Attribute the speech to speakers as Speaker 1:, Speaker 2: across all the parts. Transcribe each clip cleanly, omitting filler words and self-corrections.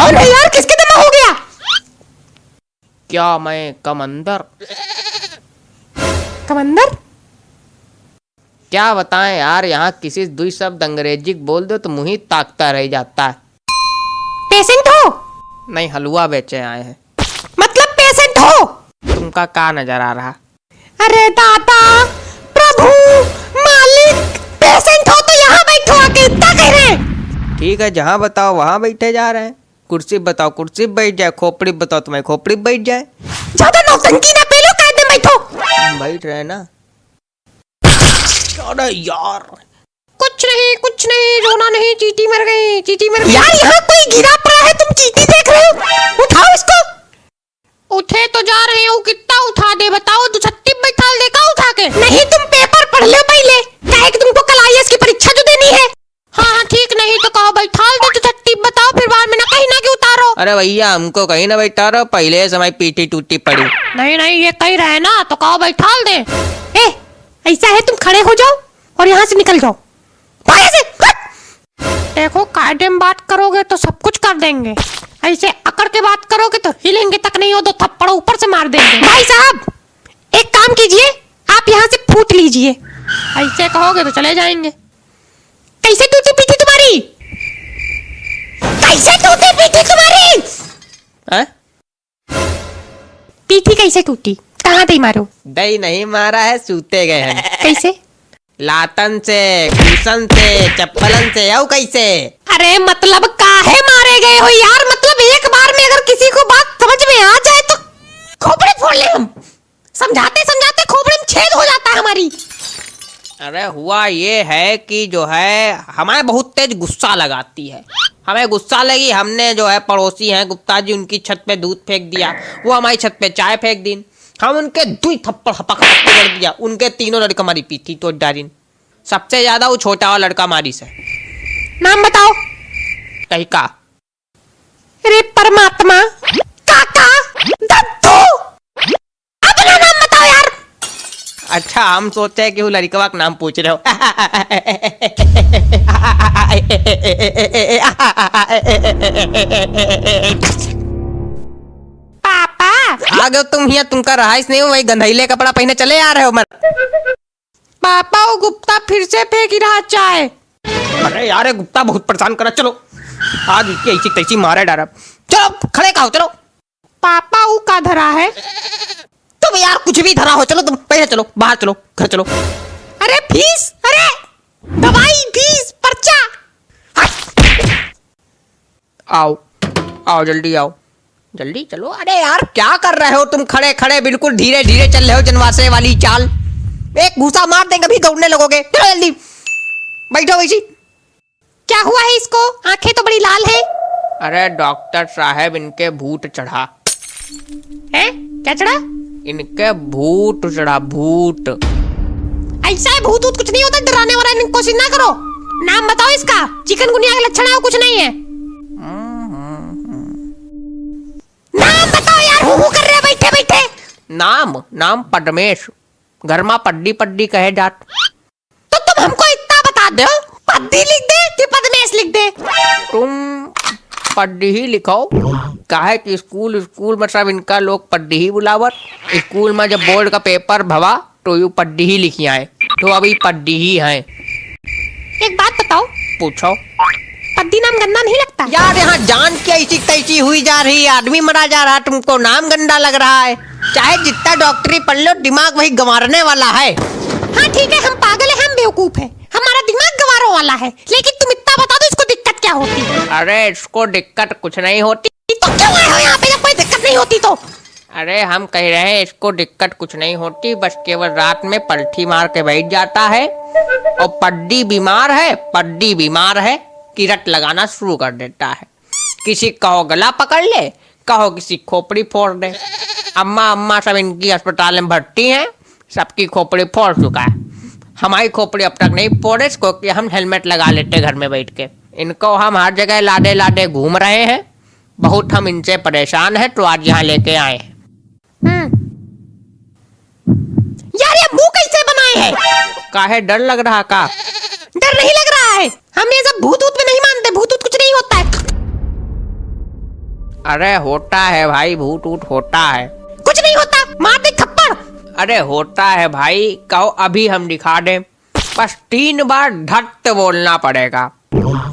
Speaker 1: कौन है यार, किसके दमा हो गया?
Speaker 2: क्या मैं कमंदर?
Speaker 1: कमंदर?
Speaker 2: क्या बताएं यार, यहाँ किसी दुई शब्द अंग्रेजी बोल दो तो मुंह ही ताकता रह जाता है।
Speaker 1: पेशेंट हो?
Speaker 2: नहीं, हलवा बेचे आए हैं।
Speaker 1: मतलब पेशेंट हो?
Speaker 2: तुमका क्या नजर आ रहा?
Speaker 1: अरे दादा, प्रभु, मालिक, पेशेंट हो तो यहाँ बैठो आके, इतना कह रहे हैं।
Speaker 2: ठीक है, जहाँ बताओ वहाँ बैठे जा रहे हैं। कुर्सी बताओ कुर्सी बैठ जाए, खोपड़ी बताओ तुम्हें खोपड़ी बैठ जाए।
Speaker 1: ज्यादा नौटंकी ना पेलो, कायदे बैठो।
Speaker 2: बैठ रहे ना। अरे यार,
Speaker 1: कुछ नहीं, रोना नहीं, चींटी मर गई, चींटी मर गई। यार यहाँ कोई गिरा पड़ा है, तुम चींटी देख रहे हो? उठाओ इसको। उठे तो जा रहे हो, कितना उठा दे बताओ? तू छत्ती बैठा देगा उठा के? नहीं, तुम पेपर पढ़ लो पहले, क्या है कि तुमको कल IAS की परीक्षा जो देनी है। हाँ ठीक, नहीं तो कहो बैठा दे, तो छत्ती बताओ, फिर बाद में ना कहीं ना कि उतारो।
Speaker 2: अरे भैया हमको कहीं ना बैठा रहो, पहले समय पीटी टूटी पड़ी।
Speaker 1: नहीं, ये कहीं रहे ना तो कहो बैठा दे। ऐसा है, तुम खड़े हो जाओ और यहाँ से निकल जाओ। देखो, कायदे में बात करोगे तो सब कुछ कर देंगे, ऐसे अकड़ के बात करोगे तो हिलेंगे तक नहीं हो, तो थप्पड़ ऊपर से मार देंगे। भाई साहब, एक काम कीजिए, आप यहाँ से फूट लीजिए। ऐसे कहोगे तो चले जाएंगे। कैसे टूटी पीठी तुम्हारी? कैसे टूटी पीठी तुम्हारी?
Speaker 2: हैं?
Speaker 1: पीठी कैसे टूटी? कहाँ दे मारो?
Speaker 2: दही नहीं मारा है, सूते गए हैं।
Speaker 1: कैसे?
Speaker 2: लातन से, कुशन से, चप्पलन से, या कैसे?
Speaker 1: अरे मतलब काहे मारे गए हो यार? मतलब एक बार में अगर किसी को बात समझ में आ जाए तो खोपड़ी फोड़ ले हम। समझाते समझाते खोपड़ी में छेद हो जाता है हमारी।
Speaker 2: अरे हुआ ये है कि जो है हमें बहुत तेज गुस्सा लगाती है। हमें गुस्सा लगी, हमने जो है पड़ोसी हैं गुप्ता जी, उनकी छत पे दूध फेंक दिया, वो हमारी छत पे चाय फेंक दी, हम उनके दुई थप्पड़ हपक कर दिया, उनके तीनों लड़का मारी पीठी तो डारिन। सबसे ज्यादा वो छोटा वाला लड़का मारी से।
Speaker 1: नाम बताओ।
Speaker 2: कहीं का?
Speaker 1: अरे परमात्मा, काका, दद्दू, अपना नाम बताओ यार।
Speaker 2: अच्छा, हम सोचे कि वो लड़का का नाम पूछ रहे हो।
Speaker 1: पापा
Speaker 2: आ गए तुम यहाँ, तुमका रहाइश नहीं हो, वही गंधैले कपड़ा पहने चले आ रहे हो मत।
Speaker 1: पापा, वो गुप्ता फिर से फेंक रहा चाय।
Speaker 2: अरे यार, गुप्ता बहुत परेशान करा। चलो आज इसकी ऐसी तैसी मारे डारा। चलो खड़े खाओ, चलो।
Speaker 1: पापा, वो का धरा है?
Speaker 2: तुम यार कुछ भी धरा हो, चलो तुम पहले चलो, बाहर चलो, घर चलो।
Speaker 1: अरे फीस, अरे दवाई, फीस, पर्चा।
Speaker 2: आओ आओ, जल्दी आओ, जल्दी चलो। अरे यार क्या कर रहे हो तुम? खड़े खड़े बिल्कुल धीरे धीरे चल रहे हो, जनवासे वाली चाल। एक घूसा मार देंगे अभी दौड़ने लगोगे। चलो जल्दी बैठो वैसी।
Speaker 1: क्या हुआ है इसको? आंखें तो बड़ी लाल है।
Speaker 2: अरे डॉक्टर साहब, इनके भूत चढ़ा
Speaker 1: है? क्या चढ़ा?
Speaker 2: इनके भूत चढ़ा, भूत।
Speaker 1: ऐसा है, भूत कुछ नहीं होता, डराने वाला कोशिश ना करो। नाम बताओ इसका। चिकनगुनिया के लक्षण है, कुछ नहीं है। नाम बताओ यार, हु कर रहे बैठे बैठे।
Speaker 2: नाम पद्मेश, घर में पड्डी पड्डी कहे जात।
Speaker 1: तो तुम हमको इतना बता दो, पद्दी लिख दे कि पद्मेश लिख दे?
Speaker 2: तुम पड्डी ही लिखो, काहे कि स्कूल में सब इनका लोग पड्डी ही बुलावत। स्कूल में जब बोर्ड का पेपर भवा तो यू पड्डी ही लिखी आए, तो अभी पड्डी ही है।
Speaker 1: एक बात बताओ।
Speaker 2: पूछो।
Speaker 1: पद्दी नाम गंदा नहीं लगता?
Speaker 2: यार यहाँ जान की ऐसी तैसी हुई जा रही है, आदमी मरा जा रहा है, तुमको नाम गंदा लग रहा है। चाहे जितना डॉक्टरी पढ़ लो, दिमाग वही गंवारने वाला है।
Speaker 1: हाँ ठीक है, हम पागल है, हम बेवकूफ है, हमारा दिमाग गंवारों वाला है, लेकिन तुम इतना बता दो इसको दिक्कत क्या होती है?
Speaker 2: अरे इसको दिक्कत कुछ नहीं होती।
Speaker 1: तो क्यों आए हो यहाँ पे जब कोई दिक्कत नहीं होती तो?
Speaker 2: अरे हम कह रहे हैं इसको दिक्कत कुछ नहीं होती, बस केवल रात में पलथी मार के बैठ जाता है, और पड्डी बीमार है कि रट लगाना शुरू कर देता है। किसी कहो गला पकड़ ले, कहो किसी खोपड़ी फोड़ दे। अम्मा सब इनकी अस्पताल में भर्ती हैं, सबकी खोपड़ी फोड़ चुका है। हमारी खोपड़ी अब तक नहीं फोड़े, क्योंकि हम हेलमेट लगा लेते घर में बैठ के। इनको हम हर जगह लादे लादे घूम रहे हैं, बहुत हम इनसे परेशान हैं, तो आज यहाँ लेके आए हैं।
Speaker 1: यार ये मुंह कैसे बनाए हैं?
Speaker 2: काहे डर लग रहा का?
Speaker 1: डर नहीं लग रहा है, हम ये सब भूत में नहीं मानते, भूत कुछ नहीं होता है।
Speaker 2: अरे होता है भाई, भूत ऊट होता है।
Speaker 1: कुछ नहीं होता, मार दे थप्पड़।
Speaker 2: अरे होता है भाई, कहो अभी हम दिखा दें। बस 3 बार धट बोलना पड़ेगा,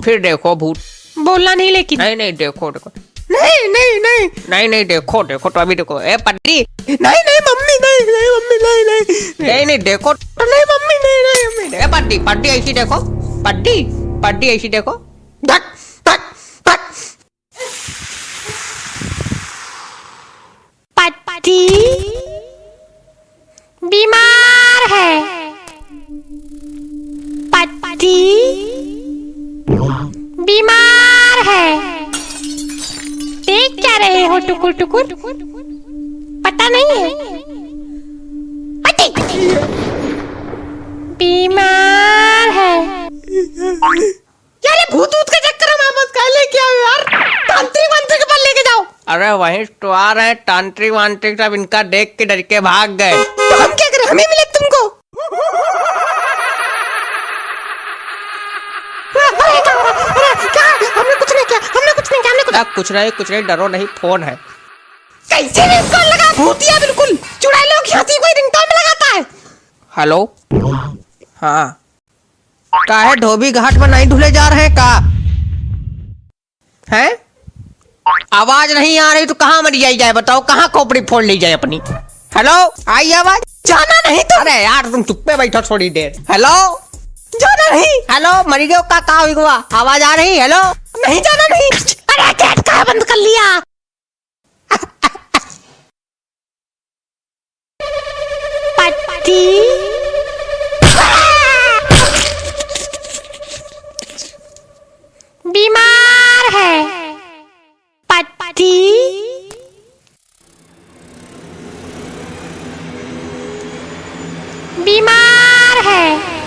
Speaker 2: फिर देखो भूत।
Speaker 1: बोलना नहीं लेकिन।
Speaker 2: नहीं नहीं, देखो देखो।
Speaker 1: नहीं नहीं नहीं
Speaker 2: नहीं नहीं, देखो देखो तो अभी देखो। ए पट्टी।
Speaker 1: नहीं नहीं मम्मी, नहीं नहीं मम्मी, नहीं नहीं
Speaker 2: नहीं नहीं, देखो।
Speaker 1: नहीं मम्मी, नहीं नहीं मम्मी।
Speaker 2: ए पट्टी पट्टी ऐसी देखो, पट्टी पट्टी ऐसी देखो।
Speaker 1: धट धट धट। पट्टी बीमार है। पट्टी बीमार है। देख क्या रहे हो टुकुर टुकुर? पता नहीं है। पट्टी बीमार है। यार ये भूत ऊत का चक्कर हम आपस का लेके आओ यार, तांत्रिक वांत्रिक के पास लेके जाओ।
Speaker 2: अरे वहीं तो आ रहे हैं तांत्रिक वांत्रिक, सब इनका देख के डर के भाग गए।
Speaker 1: तो हम क्या करें, हमें मिले तुमको? क्या? हमने कुछ नहीं किया, हमने कुछ नहीं किया, हमने
Speaker 2: कुछ नहीं, डरो नहीं, फोन है।
Speaker 1: कैसे भी कॉल लगा, भूतिया बिल्कुल चुड़ैलों की हंसी कोई रिंगटोन में लगाता है।
Speaker 2: हेलो, हाँ काहे धोबी घाट में नहीं धुले जा रहे हैं का? हैं? आवाज नहीं आ रही तो कहाँ मर जाए बताओ, कहाँ खोपड़ी फोड़ ली जाए अपनी? हेलो, आई आवाज?
Speaker 1: जाना नहीं तो।
Speaker 2: अरे यार तुम चुप पे बैठो थोड़ी देर। हेलो,
Speaker 1: जाना नहीं।
Speaker 2: हेलो, मरी गयो का हुआ? आवाज आ रही? हेलो,
Speaker 1: नहीं जाना नहीं। अरे गेट कहाँ बंद कर लिया? पट्टी बीमार है। पट्टी बीमार है।